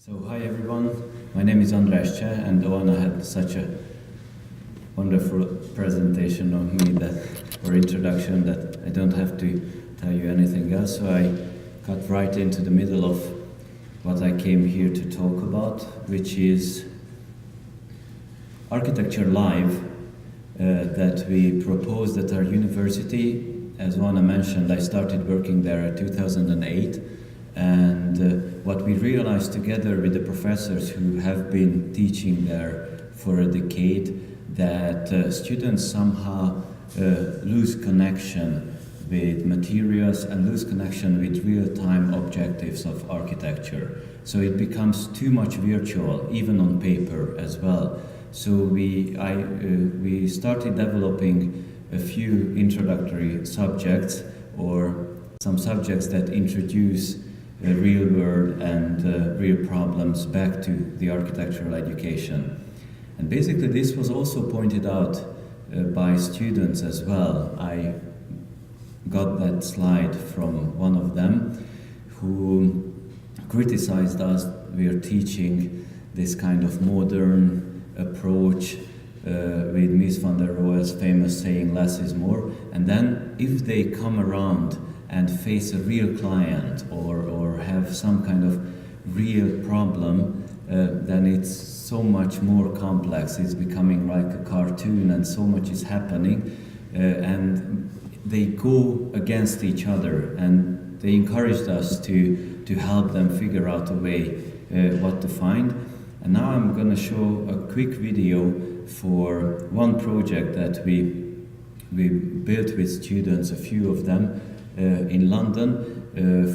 So hi everyone, my name is Andras Cseh, and Oana had such a wonderful presentation of me or introduction that I don't have to tell you anything else. So I got right into the middle of what I came here to talk about, which is Architecture Live that we proposed at our university. As Oana mentioned, I started working there in 2008. And what we realized together with the professors who have been teaching there for a decade, that students somehow lose connection with materials and lose connection with real-time objectives of architecture. So it becomes too much virtual, even on paper as well. So we started developing a few introductory subjects, or some subjects that introduce real world and real problems back to the architectural education. And basically this was also pointed out by students as well. I got that slide from one of them who criticized us. We are teaching this kind of modern approach with Mies van der Rohe's famous saying, less is more. And then if they come around and face a real client or have some kind of real problem, then it's so much more complex. It's becoming like a cartoon and so much is happening, and they go against each other, and they encouraged us to help them figure out a way what to find. And now I'm going to show a quick video for one project that we built with students, a few of them, in London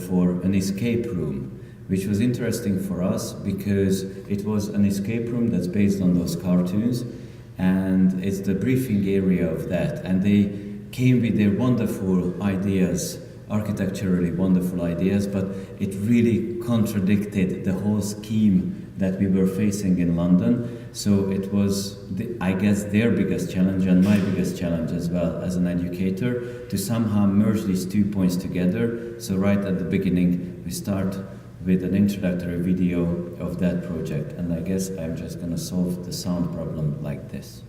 for an escape room, which was interesting for us because it was an escape room that's based on those cartoons, and it's the briefing area of that. And they came with their wonderful ideas, architecturally wonderful ideas, but it really contradicted the whole scheme that we were facing in London. So it was, I guess, their biggest challenge and my biggest challenge as well as an educator, to somehow merge these 2 points together. So right at the beginning, we start with an introductory video of that project. And I guess I'm just going to solve the sound problem like this.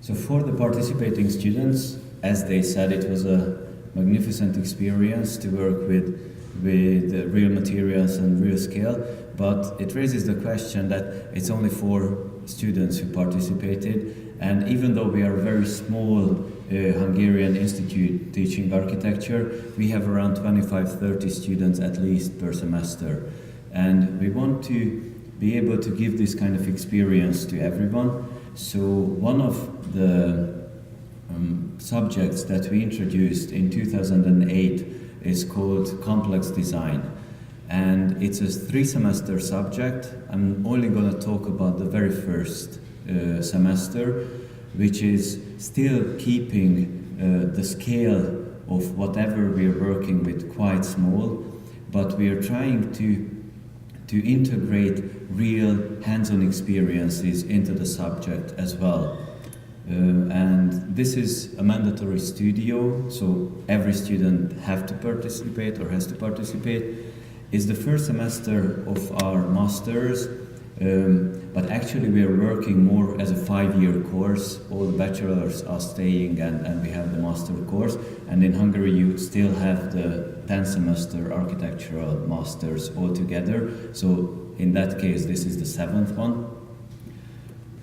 So for the participating students, as they said, it was a magnificent experience to work with real materials and real scale, but it raises the question that it's only 4 students who participated, and even though we are a very small Hungarian institute teaching architecture, we have around 25-30 students at least per semester, and we want to be able to give this kind of experience to everyone. So one of the subjects that we introduced in 2008 is called complex design, and it's a 3-semester subject. I'm only going to talk about the very first semester, which is still keeping the scale of whatever we are working with quite small, but we are trying to integrate real hands-on experiences into the subject as well. And this is a mandatory studio, so every student has to participate. It's the first semester of our masters, but actually we are working more as a 5-year course. All the bachelors are staying and we have the master course, and in Hungary you still have the 10-semester architectural masters altogether. So in that case this is the 7th one.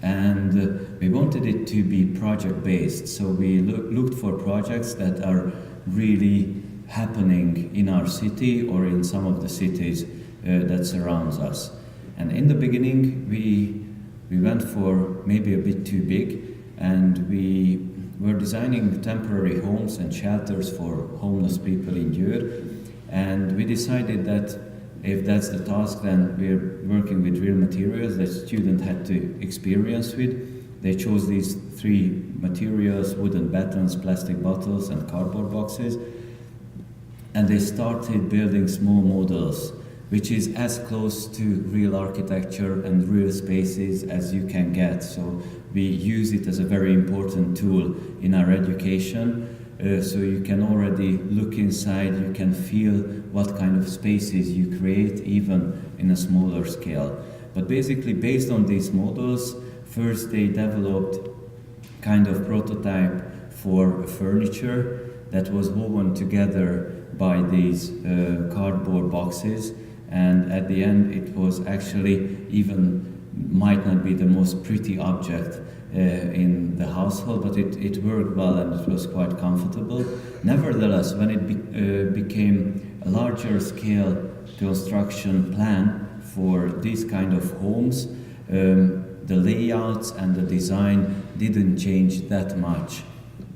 And we wanted it to be project-based, so we looked for projects that are really happening in our city or in some of the cities that surrounds us. And in the beginning we went for maybe a bit too big, and we were designing temporary homes and shelters for homeless people in Győr, and we decided that if that's the task, then we're working with real materials that students had to experience with. They chose these 3 materials: wooden batons, plastic bottles, and cardboard boxes. And they started building small models, which is as close to real architecture and real spaces as you can get. So we use it as a very important tool in our education. So you can already look inside, you can feel what kind of spaces you create, even in a smaller scale. But basically, based on these models, first they developed kind of prototype for furniture that was woven together by these cardboard boxes, and at the end it was actually even might not be the most pretty object in the household, but it worked well and it was quite comfortable. Nevertheless, when it became a larger scale construction plan for these kind of homes, the layouts and the design didn't change that much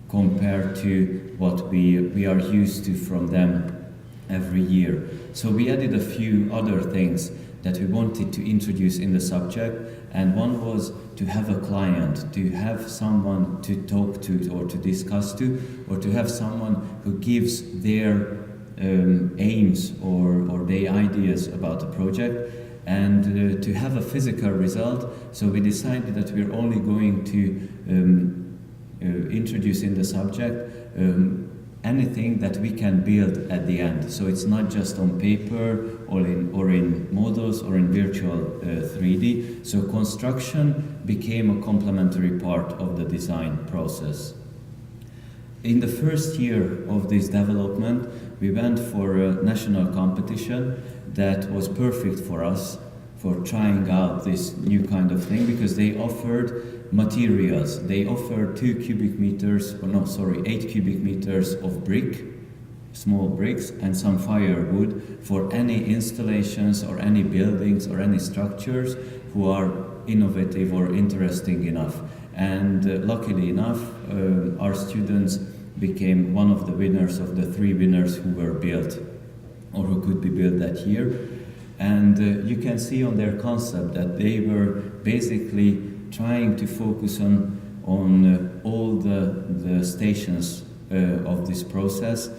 compared to what we are used to from them every year. So we added a few other things that we wanted to introduce in the subject, and one was to have a client, to have someone to talk to or to discuss to, or to have someone who gives their aims or their ideas about the project, and to have a physical result. So we decided that we're only going to introduce in the subject anything that we can build at the end. So it's not just on paper or in models or in virtual 3D. So construction became a complementary part of the design process. In the first year of this development, we went for a national competition that was perfect for us for trying out this new kind of thing, because they offered materials. They offered 8 cubic meters of brick, small bricks, and some firewood for any installations or any buildings or any structures who are innovative or interesting enough. And luckily enough, our students became one of the winners of the 3 winners who were built or who could be built that year. And you can see on their concept that they were basically trying to focus on on all the stations of this process,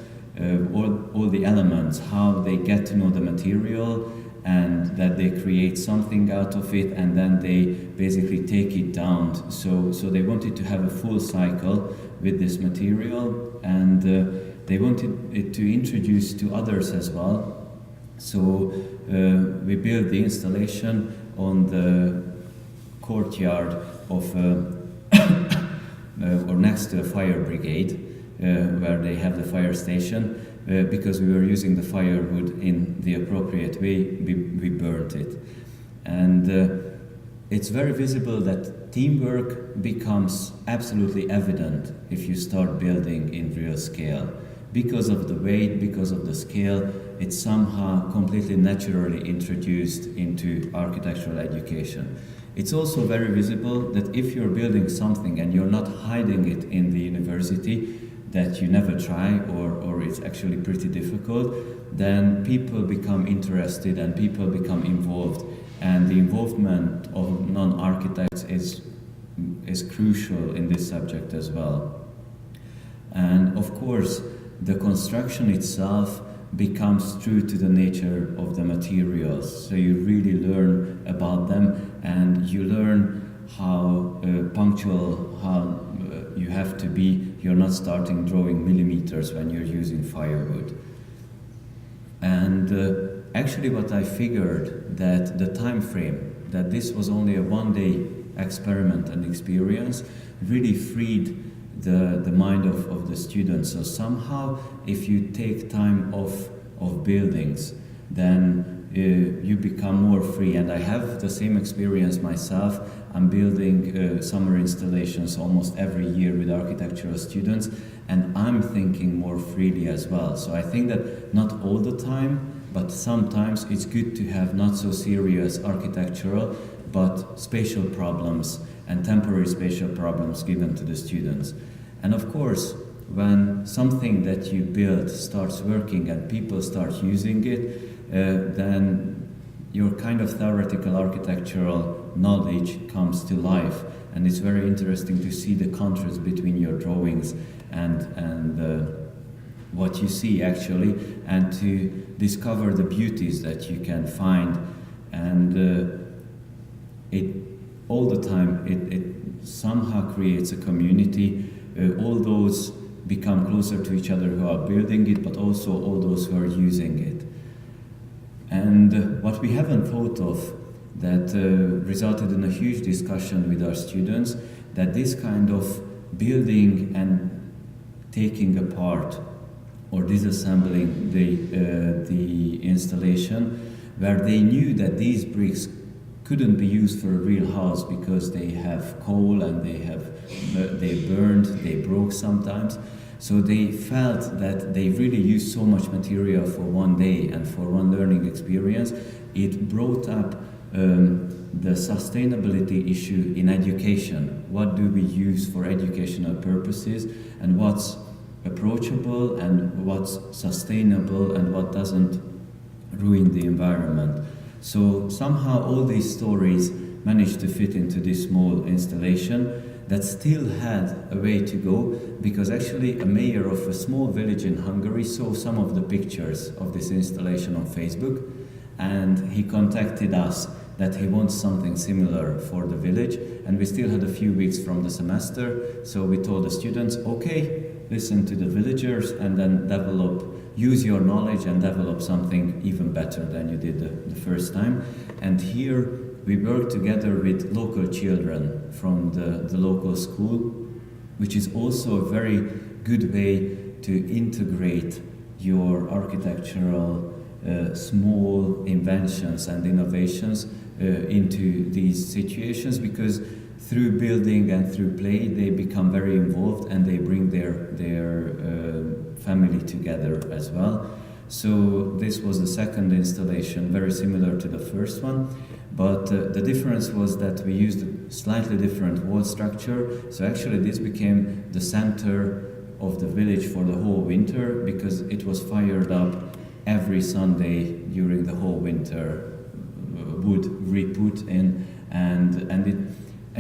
all the elements, how they get to know the material, and that they create something out of it, and then they basically take it down. So they wanted to have a full cycle with this material, and they wanted it to introduce to others as well. So we built the installation on the courtyard of or next to a fire brigade, where they have the fire station. Because we were using the firewood in the appropriate way, we burnt it. And it's very visible that teamwork becomes absolutely evident if you start building in real scale. Because of the weight, because of the scale, it's somehow completely naturally introduced into architectural education. It's also very visible that if you're building something and you're not hiding it in the university, that you never try, or it's actually pretty difficult, then people become interested and people become involved. And the involvement of non-architects is crucial in this subject as well. And of course, the construction itself becomes true to the nature of the materials. So you really learn about them, and you learn how punctual, how you have to be. You're not starting drawing millimeters when you're using firewood. And actually what I figured, that the time frame, that this was only a one-day experiment and experience, really freed the mind of the students. So somehow, if you take time off of buildings, then you become more free. And I have the same experience myself. I'm building summer installations almost every year with architectural students, and I'm thinking more freely as well. So I think that not all the time, but sometimes it's good to have not so serious architectural, but spatial problems and temporary spatial problems given to the students. And of course, when something that you build starts working and people start using it, then your kind of theoretical architectural knowledge comes to life. And it's very interesting to see the contrast between your drawings and what you see actually, and to discover the beauties that you can find. And it all the time, it somehow creates a community. All those become closer to each other who are building it, but also all those who are using it. And what we haven't thought of, that resulted in a huge discussion with our students, that this kind of building and taking apart or disassembling the installation, where they knew that these bricks couldn't be used for a real house because they have coal and they burned, they broke sometimes. So they felt that they really used so much material for one day and for one learning experience. It brought up the sustainability issue in education. What do we use for educational purposes, and what's approachable and what's sustainable and what doesn't ruin the environment. So somehow all these stories managed to fit into this small installation that still had a way to go, because actually a mayor of a small village in Hungary saw some of the pictures of this installation on Facebook, and he contacted us that he wants something similar for the village. And we still had a few weeks from the semester, so we told the students, okay, listen to the villagers and then use your knowledge and develop something even better than you did the first time. And here we work together with local children from the local school, which is also a very good way to integrate your architectural small inventions and innovations into these situations, because through building and through play they become very involved and they bring their family together as well. So this was the second installation, very similar to the first one, but the difference was that we used a slightly different wall structure. So actually this became the center of the village for the whole winter, because it was fired up every Sunday during the whole winter, wood re-put in, and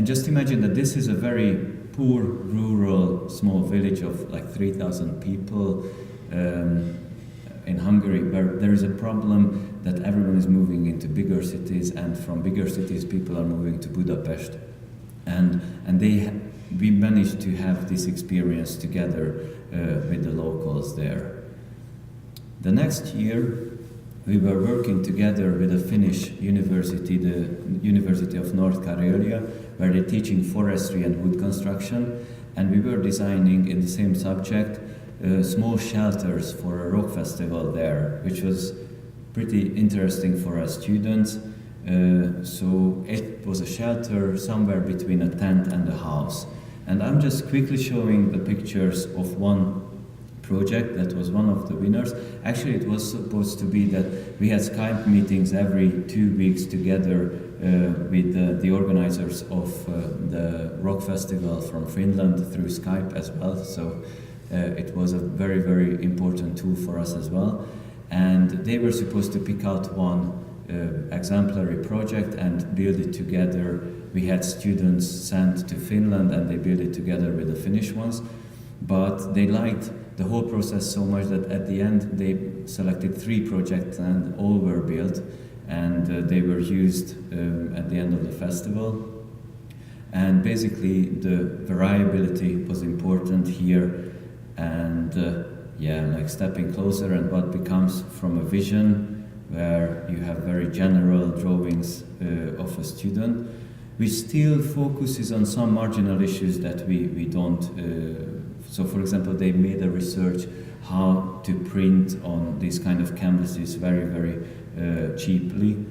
just imagine that this is a very poor, rural, small village of like 3,000 people in Hungary, where there is a problem that everyone is moving into bigger cities, and from bigger cities people are moving to Budapest. And we managed to have this experience together with the locals there. The next year, we were working together with a Finnish university, the University of North Karelia, where they're teaching forestry and wood construction, and we were designing in the same subject small shelters for a rock festival there, which was pretty interesting for our students. So it was a shelter somewhere between a tent and a house. And I'm just quickly showing the pictures of one project that was one of the winners. Actually, it was supposed to be that we had Skype meetings every 2 weeks together with the organizers of the rock festival from Finland through Skype as well. So it was a very, very important tool for us as well. And they were supposed to pick out one exemplary project and build it together. We had students sent to Finland and they built it together with the Finnish ones. But they liked the whole process so much that at the end they selected 3 projects and all were built, and they were used at the end of the festival. And basically the variability was important here, and like stepping closer and what becomes from a vision where you have very general drawings of a student, which still focuses on some marginal issues that we don't. So for example, they made a research how to print on these kind of canvases very, very cheaply.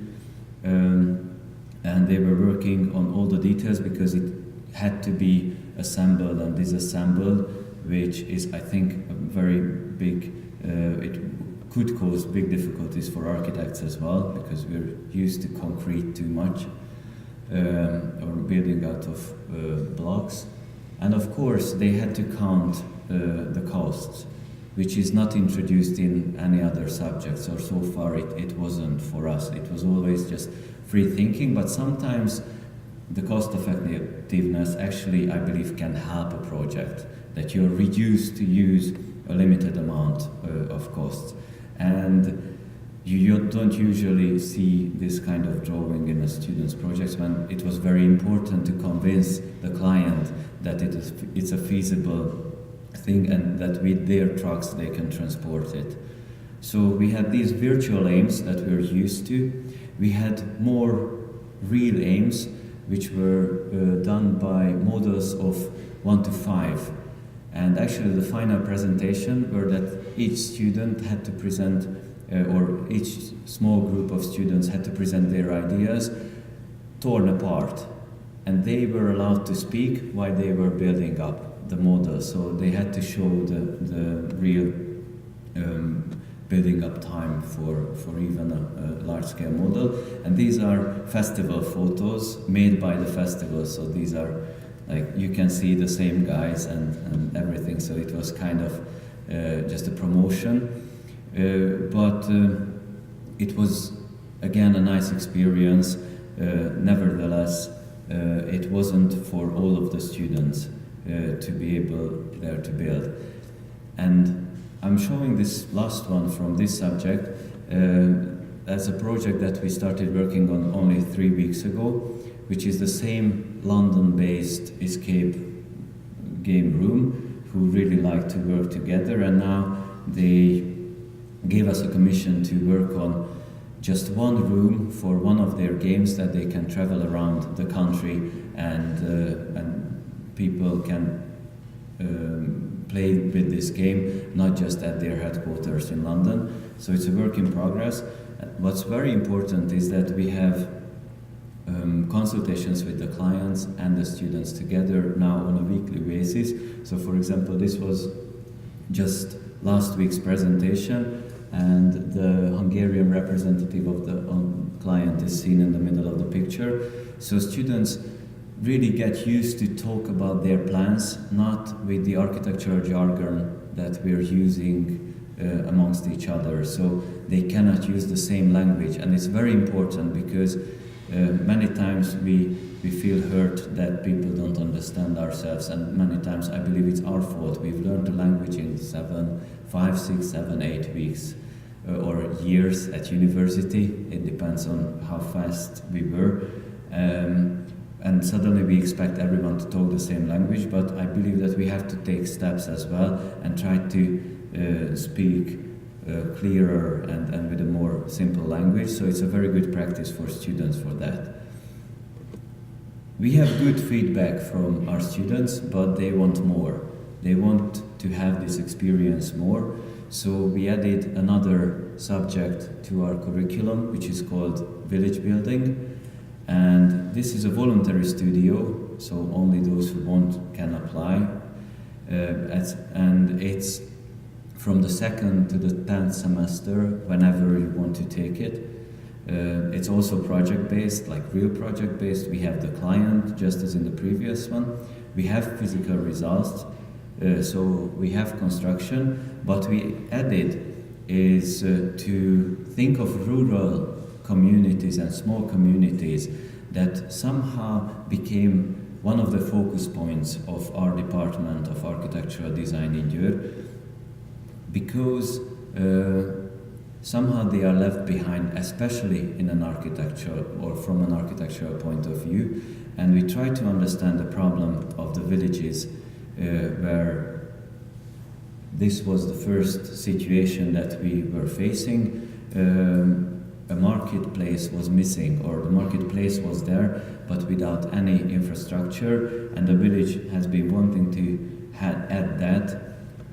And they were working on all the details because it had to be assembled and disassembled, which is, I think, a very big, it could cause big difficulties for architects as well, because we're used to concrete too much, or building out of blocks. And of course, they had to count the costs, which is not introduced in any other subjects, or so far it wasn't for us. It was always just free thinking, but sometimes the cost effectiveness actually, I believe, can help a project, that you're reduced to use a limited amount of costs. And you don't usually see this kind of drawing in a student's projects, when it was very important to convince the client that it's a feasible thing and that with their trucks they can transport it. So we had these virtual aims that we're used to. We had more real aims, which were done by models of 1 to 5. And actually the final presentation were that each student had to present, or each small group of students had to present their ideas torn apart. And they were allowed to speak while they were building up the model. So they had to show the real building up time for even a large-scale model. And these are festival photos made by the festival. So these are, like, you can see the same guys and everything. So it was kind of just a promotion. But it was, again, a nice experience. Nevertheless, it wasn't for all of the students to be able there to build. And I'm showing this last one from this subject as a project that we started working on only 3 weeks ago, which is the same London-based escape game room who really like to work together, and now they gave us a commission to work on just one room for one of their games, that they can travel around the country and people can play with this game, not just at their headquarters in London. So it's a work in progress. What's very important is that we have consultations with the clients and the students together now on a weekly basis. So for example, this was just last week's presentation, and the Hungarian representative of the client is seen in the middle of the picture. So students really get used to talk about their plans, not with the architectural jargon that we're using amongst each other. So they cannot use the same language, and it's very important because many times we we feel hurt that people don't understand ourselves, and many times I believe it's our fault. We've learned the language in 5, 6, 7, 8 weeks or years at university. It depends on how fast we were. And suddenly we expect everyone to talk the same language, but I believe that we have to take steps as well and try to speak clearer and with a more simple language. So it's a very good practice for students for that. We have good feedback from our students, but they want more. They want to have this experience more. So we added another subject to our curriculum, which is called village building. And this is a voluntary studio, so only those who want can apply. And it's from the 2nd to the 10th semester, whenever you want to take it. It's also project-based, like real project-based. We have the client, just as in the previous one. We have physical results, so we have construction. But we added is to think of rural communities and small communities that somehow became one of the focus points of our Department of Architectural Design in Győr, because somehow they are left behind, especially in an architectural or from an architectural point of view, and we try to understand the problem of the villages where this was the first situation that we were facing. A marketplace was missing, or the marketplace was there but without any infrastructure, and the village has been wanting to add that,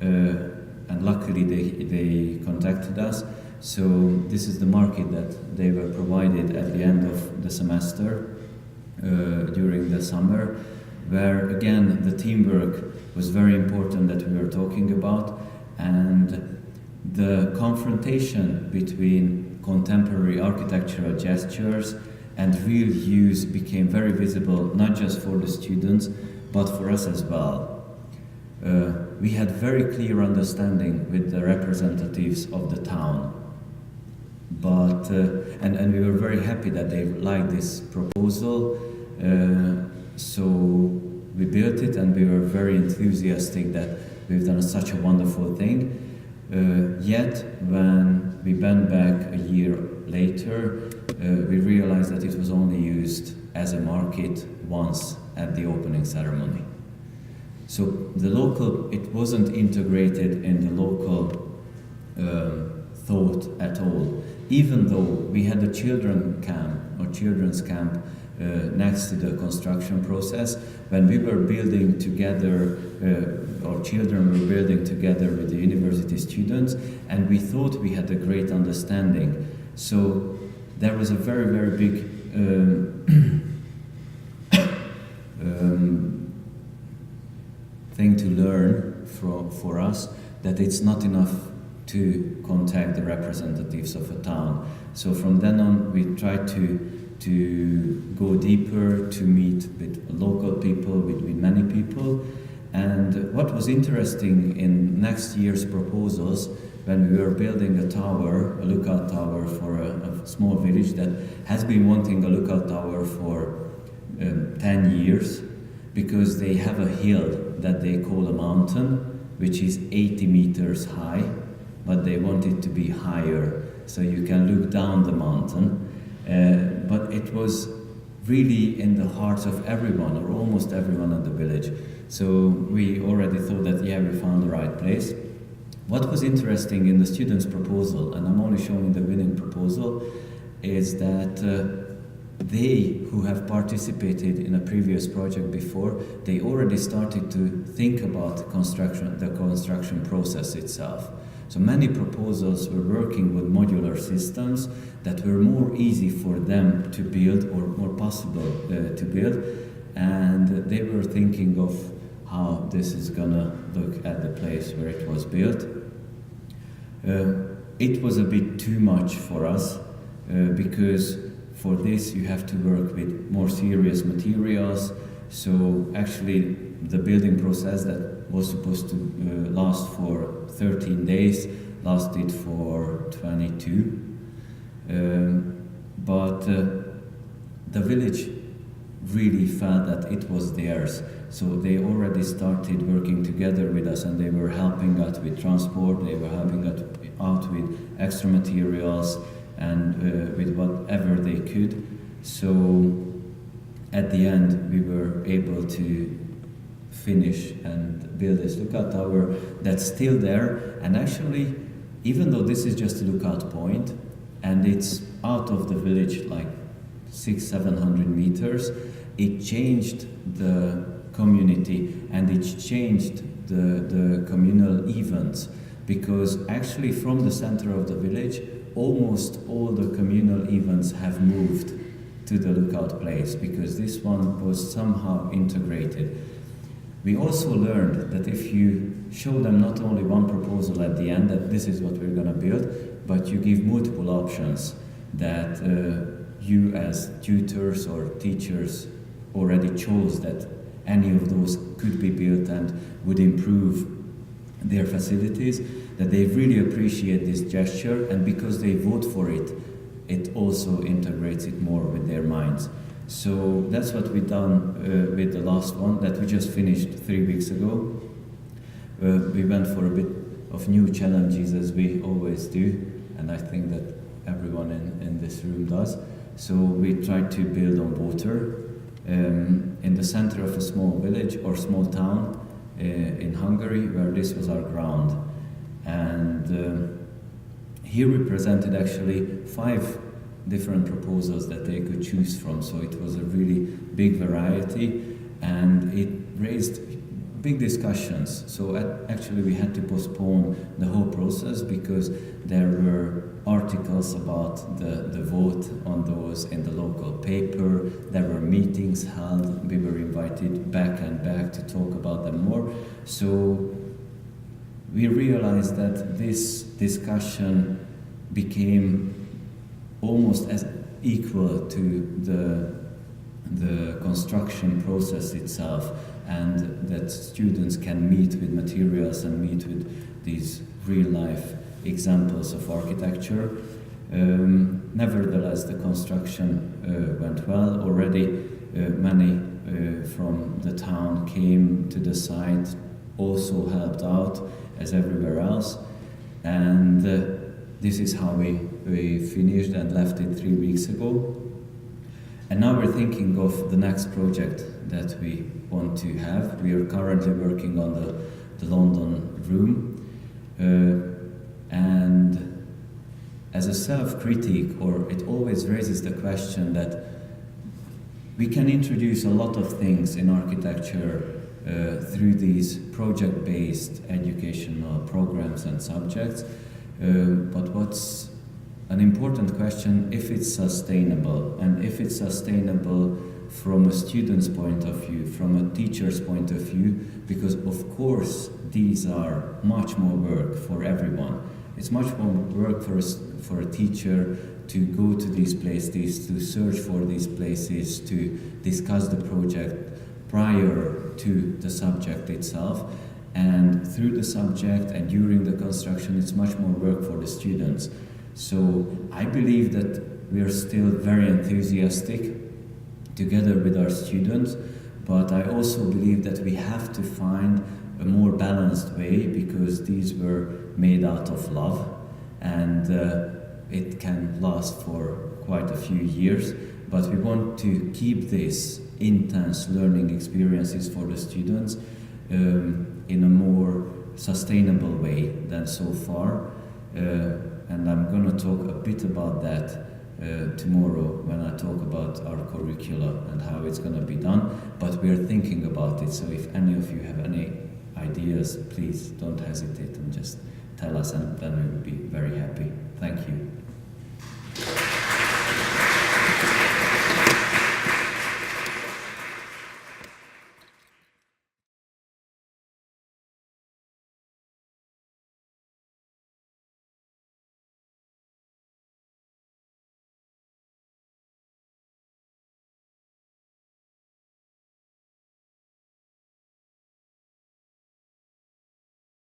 and luckily they contacted us. So this is the market that they were provided at the end of the semester during the summer, where again the teamwork was very important that we were talking about, and the confrontation between contemporary architectural gestures and real use became very visible, not just for the students but for us as well. We had very clear understanding with the representatives of the town, but and we were very happy that they liked this proposal, so we built it, and we were very enthusiastic that we've done such a wonderful thing. Yet when we went back a year later, we realized that it was only used as a market once at the opening ceremony. So it wasn't integrated in the local thought at all. Even though we had a children's camp next to the construction process, when we were building together, our children were building together with the university students, and we thought we had a great understanding. So there was a very, very big thing to learn for us, that it's not enough to contact the representatives of a town. So from then on, we tried to go deeper, to meet with local people, with many people. And what was interesting in next year's proposals, when we were building a tower, a lookout tower for a small village that has been wanting a lookout tower for 10 years, because they have a hill that they call a mountain, which is 80 meters high, but they want it to be higher, so you can look down the mountain. But it was really in the hearts of everyone, or almost everyone in the village. So we already thought that, yeah, we found the right place. What was interesting in the students' proposal, and I'm only showing the winning proposal, is that they who have participated in a previous project before, they already started to think about the construction process itself. So many proposals were working with modular systems that were more easy for them to build, or more possible to build, and they were thinking of how this is gonna look at the place where it was built. It was a bit too much for us, because for this you have to work with more serious materials. So actually the building process that was supposed to last for 13 days lasted for 22. But the village really felt that it was theirs. So they already started working together with us, and they were helping us with transport, they were helping us out with extra materials and with whatever they could. So at the end we were able to finish and build this lookout tower that's still there. And actually, even though this is just a lookout point and it's out of the village like 600-700 meters, it changed the community and it changed the communal events, because actually from the center of the village almost all the communal events have moved to the lookout place, because this one was somehow integrated. We also learned that if you show them not only one proposal at the end, that this is what we're going to build, but you give multiple options that you as tutors or teachers already chose that any of those could be built and would improve their facilities, that they really appreciate this gesture, and because they vote for it, it also integrates it more with their minds. So that's what we've done with the last one that we just finished 3 weeks ago. We went for a bit of new challenges, as we always do, and I think that everyone in this room does. So we tried to build on water in the center of a small village or small town in Hungary, where this was our ground. And here we presented actually 5 different proposals that they could choose from, so it was a really big variety, and it raised big discussions. So actually we had to postpone the whole process because there were articles about the vote on those in the local paper, there were meetings held, we were invited back and back to talk about them more. So we realized that this discussion became almost as equal to the construction process itself, and that students can meet with materials and meet with these real-life examples of architecture. Nevertheless, the construction went well. Already many from the town came to the site, also helped out as everywhere else, and this is how we finished and left it 3 weeks ago. And now we're thinking of the next project that we want to have. We are currently working on the London room. And as a self-critique, or it always raises the question that we can introduce a lot of things in architecture through these project-based educational programs and subjects. But what's an important question, if it's sustainable, and if it's sustainable from a student's point of view, from a teacher's point of view, because of course these are much more work for everyone. It's much more work for a teacher to go to these places, to search for these places, to discuss the project prior to the subject itself. And through the subject and during the construction, it's much more work for the students. So I believe that we are still very enthusiastic together with our students, but I also believe that we have to find a more balanced way, because these were made out of love, and it can last for quite a few years, but we want to keep this intense learning experiences for the students in a more sustainable way than so far. And I'm going to talk a bit about that tomorrow when I talk about our curricula and how it's going to be done. But we're thinking about it, so if any of you have any ideas, please don't hesitate and just tell us, and then we will be very happy. Thank you.